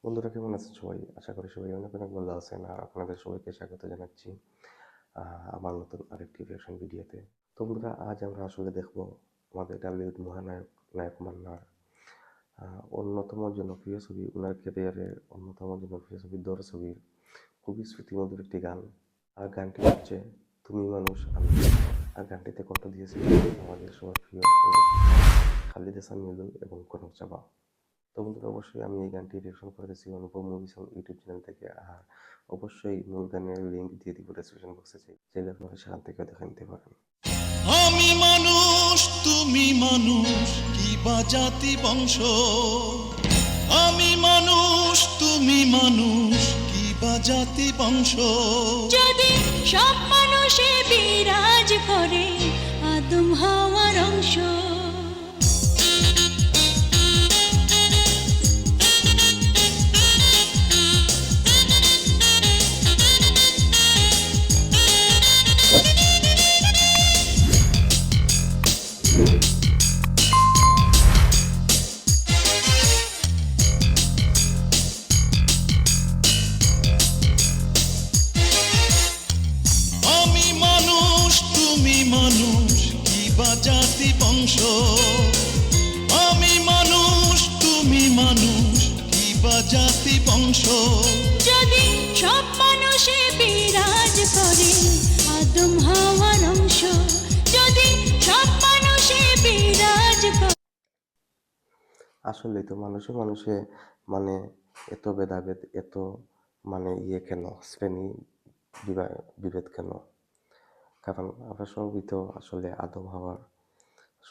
বন্ধুরা কেমন আছেন সবাই? আশা করি সবাই অনেক অনেক ভালো আছেন। আর আপনাদের সবাইকে স্বাগত জানাচ্ছি আমার নতুন আরেকটি রিঅ্যাকশন ভিডিওতে। তো বন্ধুরা, আজ আমরা আসলে দেখব আমাদের টলিউড মহানায়ক নায়ক মান্নার অন্যতম জনপ্রিয় ছবি, ওনার ক্যারিয়ারের অন্যতম জনপ্রিয় ছবি 'দর' ছবির খুবই শ্রুতিমধুর একটি গান। আর গানটি হচ্ছে 'তুমি মানুষ আমি'। আর গানটিতে কণ্ঠ দিয়েছিলেন আমাদের সবার প্রিয় খালিদ হাসান মৃদুল এবং কনক চাঁপা। তো বন্ধুরা, অবশ্যই আমি এই গানটি রিঅ্যাকশন করেছি অনুপম মুভি সং ইউটিউব চ্যানেল থেকে। আর অবশ্যই মূল গানের লিঙ্ক দিয়ে দিব ডেসক্রিপশন বক্সে, চাইলে আপনারা সেখান থেকে দেখে নিতে পারেন। আমি মানুষ তুমি মানুষ কি বা জাতি বংশ, আমি মানুষ তুমি মানুষ কি বা জাতি বংশ। যদি সব মানুষে বিরাজ করে আদম হওয়ার অংশ, আমি মানুষ তুমি মানুষ কি বা জাতি বংশ, আমি মানুষ তুমি মানুষ কি বা জাতি বংশ। যদি সব মানুষে বিরাজ করে আদম হওয়ার অংশ, যদি সব মানুষে বিরাজ করে। আসলেই তো মানুষে মানুষে মানে এত ভেদাভেদ, এত মানে কেন, শ্রেণী বিভেদ কেন? কারণ আমরা সবই তো আসলে আদম হাওয়ার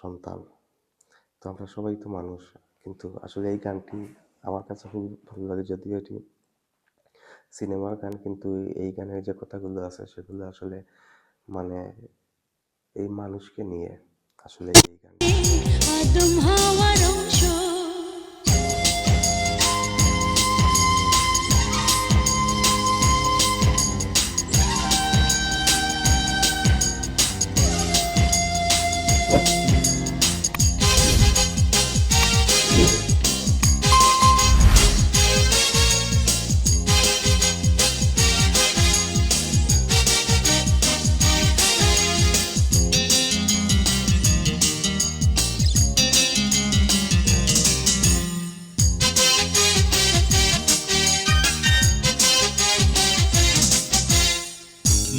সন্তান। তো আমরা সবাই তো মানুষ। কিন্তু আসলে এই গানটি আমার কাছে খুবই ভালো লাগে, যদিও এটি সিনেমার গান, কিন্তু এই গানের যে কথাগুলো আছে সেগুলো আসলে মানে এই মানুষকে নিয়ে আসলে এই গান। আদম হওয়ার অংশ,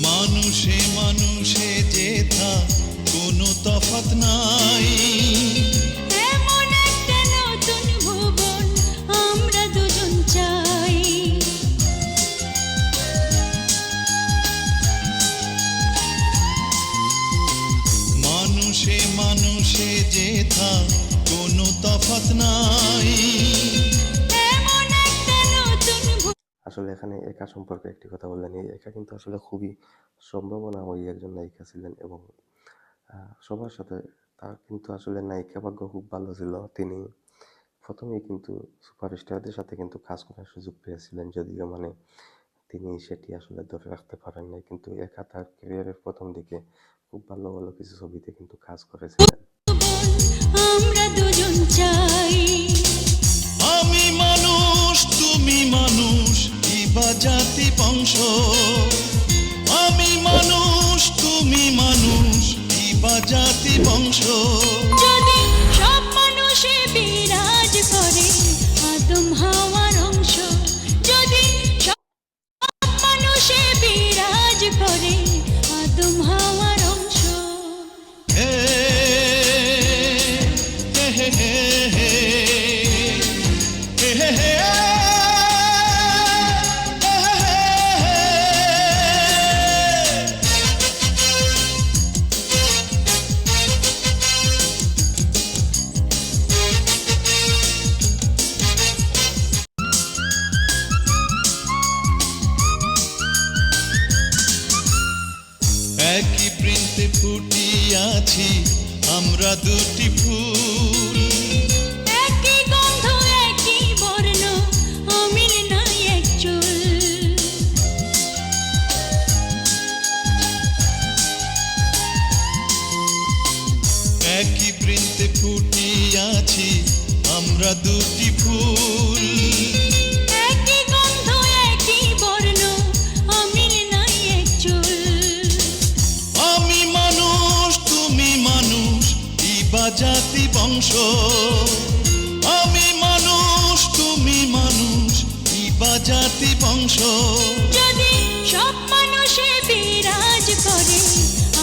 মানুষে মানুষে যেথা কোনো তফাৎ নাই, এমন একটা নতুন ভুবন আমরা দুজন চাই। মানুষে মানুষে যেথা কোনো তফাৎ নাই। এমন একটা নতুন আসলে এখানে একা সম্পর্কে একটি কথা বললেন। এই একা কিন্তু আসলে খুবই সম্ভাবনাময়ী একজন নায়িকা ছিলেন, এবং সবার সাথে তার কিন্তু আসলে নায়িকা ভাগ্য খুব ভালো ছিল। তিনি প্রথমেই কিন্তু সুপারস্টারদের সাথে কিন্তু কাজ করার সুযোগ পেয়েছিলেন, যদিও মানে তিনি সেটি আসলে ধরে রাখতে পারেন নাই। কিন্তু একা তার ক্যারিয়ারের প্রথম দিকে খুব ভালো ভালো কিছু ছবিতে কিন্তু কাজ করেছিলেন। আমরা দুজন চাই। আমি মানুষ তুমি মানুষ কি বা জাতি বংশ, আমি মানুষ তুমি মানুষ কি বা জাতি বংশ। যদি সব মানুষে বিরাজ করে আদম হওয়ার অংশ, যদি সব মানুষে বিরাজ করে আদম হওয়ার অংশ। হে হে হে হে হে হে হে হে। একই বৃন্তে ফুটিয়াছি আমরা দুটি ফুল, একই গন্ধ একই বর্ণ অমিল নাই এক চুল। একই বৃন্তে ফুটিয়াছি আমরা দুটি ফুল। আমি মানুষ তুমি মানুষ কি বা জাতি বংশ যদি সব মানুষে বিরাজ করে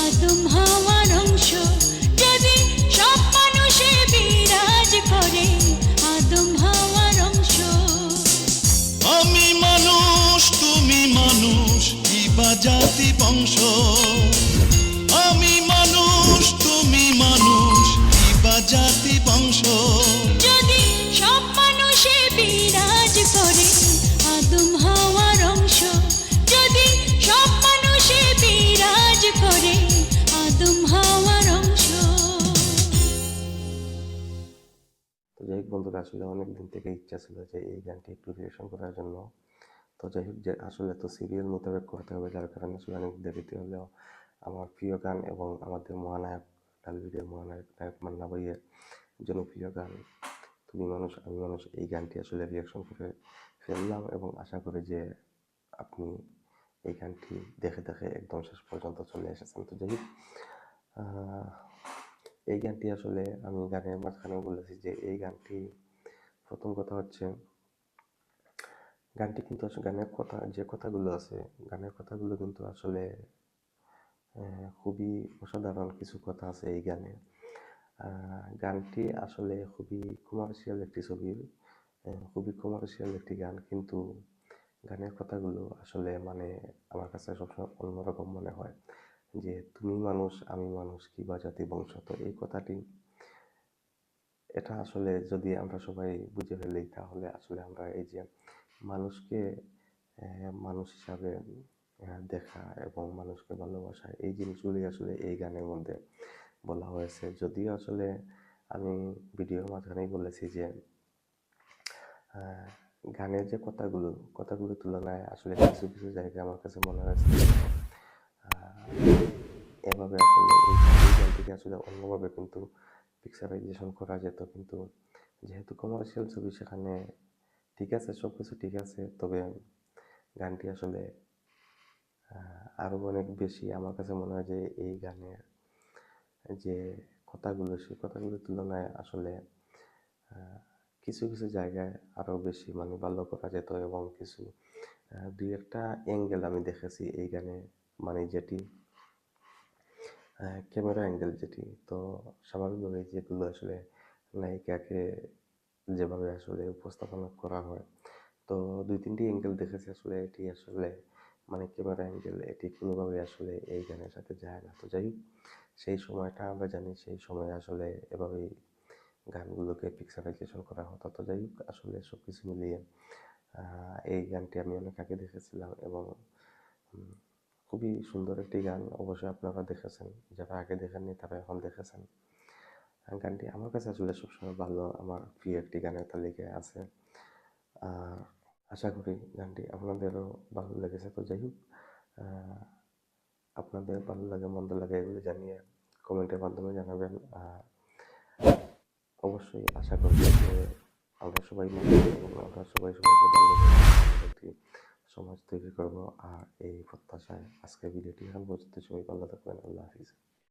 আদম হাওয়ার অংশ, যদি সব মানুষে বিরাজ করে আদম হাওয়ার অংশ। আমি মানুষ তুমি মানুষ কি বা জাতি বংশ আমি মানুষ তুমি মানুষ কি বা জাতি বংশ যদি সব মানুষে বিরাজ করে আদম হাওয়ার অংশ, যদি সব মানুষে বিরাজ করে আদম হাওয়ার অংশ। তো যাই হোক বন্ধুরা, আসলে অনেক দিন থেকে ইচ্ছা ছিল যে এই গানটি একটু রিলেশন করার জন্য। তো যাই হোক, যে আসলে তো সিরিয়াল মোতাবেক করতে হবে, যার কারণে আসলে অনেক দেরিতে হলেও আমার প্রিয় গান এবং আমাদের মহানায়ক টালিউডের মহানায়ক নায়ক মান্না ভাইয়ের জনপ্রিয় গান তুমি মানুষ আমি মানুষ, এই গানটি আসলে রিয়াকশন করে ফেললাম এবং আশা করি যে আপনি এই গানটি দেখে দেখে একদম শেষ পর্যন্ত চলে এসেছেন। তো যাই হোক, এই গানটি আসলে আমি গানের মাঝখানে বলেছি যে এই গানটি, প্রথম কথা হচ্ছে গানটি কিন্তু আসলে গানের কথা, যে কথাগুলো আছে গানের কথাগুলো কিন্তু আসলে খুবই অসাধারণ কিছু কথা আছে এই গানে। গানটি আসলে খুবই কমার্শিয়াল একটি ছবির, খুবই কমার্শিয়াল একটি গান, কিন্তু গানের কথাগুলো আসলে মানে আমার কাছে সবসময় অন্যরকম মনে হয়। যে তুমি মানুষ আমি মানুষ কি বা জাতি বংশ, তো এই কথাটি, এটা আসলে যদি আমরা সবাই বুঝে ফেলি তাহলে আসলে আমরা এই যে মানুষকে মানুষ হিসাবে দেখা এবং মানুষকে ভালোবাসা, এই জিনিসগুলি আসলে এই গানের মধ্যে বলা হয়েছে। যদিও আসলে আমি ভিডিওর মাঝখানেই বলেছি যে গানের যে কথাগুলোর তুলনায় আসলে কিছু কিছু জায়গায় আমার কাছে মনে হয়েছে এভাবে আসলে এই গানটিকে আসলে অন্যভাবে কিন্তু পিকচারাইজেশন করা যেত, কিন্তু যেহেতু কমার্শিয়াল ছবি সেখানে ঠিক আছে, সব কিছু ঠিক আছে, তবে গানটি আসলে আরও অনেক বেশি আমার কাছে মনে হয় যে এই গানের যে কথাগুলো সেই কথাগুলোর তুলনায় আসলে কিছু কিছু জায়গায় আরও বেশি মানে ভালো করা যেত এবং কিছু দুই একটা অ্যাঙ্গেল আমি দেখেছি এই গানে, মানে যেটি ক্যামেরা অ্যাঙ্গেল যেটি, তো স্বাভাবিকভাবে যেগুলো আসলে নায়িকাকে যেভাবে আসলে উপস্থাপনা করা হয়, তো দুই তিনটি অ্যাঙ্গেল দেখেছি আসলে এটি আসলে মানে ক্যামেরা অ্যাঙ্গেল এটি কোনোভাবে আসলে এই গানের সাথে যায় না। তো যাই হোক, সেই সময়টা আমরা জানি, সেই সময় আসলে এভাবেই গানগুলোকে পিকচারাইজেশন করা হতো। তো যাই হোক, আসলে সব কিছু মিলিয়ে এই গানটি আমি অনেক আগে দেখেছিলাম এবং খুবই সুন্দর একটি গান, অবশ্যই আপনারা দেখেছেন, যারা আগে দেখেননি তারা এখন দেখেছেন। গানটি আমার কাছে আসলে সবসময় ভালো, আমার প্রিয় একটি গানের তালিকায় আছে। আশা করি গানটি আপনাদেরও ভালো লেগেছে। তো যাই হোক, আপনাদের ভালো লাগে মন্দ লাগে এগুলো জানিয়ে কমেন্টের মাধ্যমে জানাবেন। অবশ্যই আশা করি যে আমরা সবাই মিলে এবং আমরা সবাইকে ভালো একটি সমাজ তৈরি করব। আর এই প্রত্যাশায় আজকের ভিডিওটি এখান পর্যন্ত, সবাই ভালো থাকবেন। আল্লাহ হাফিজ।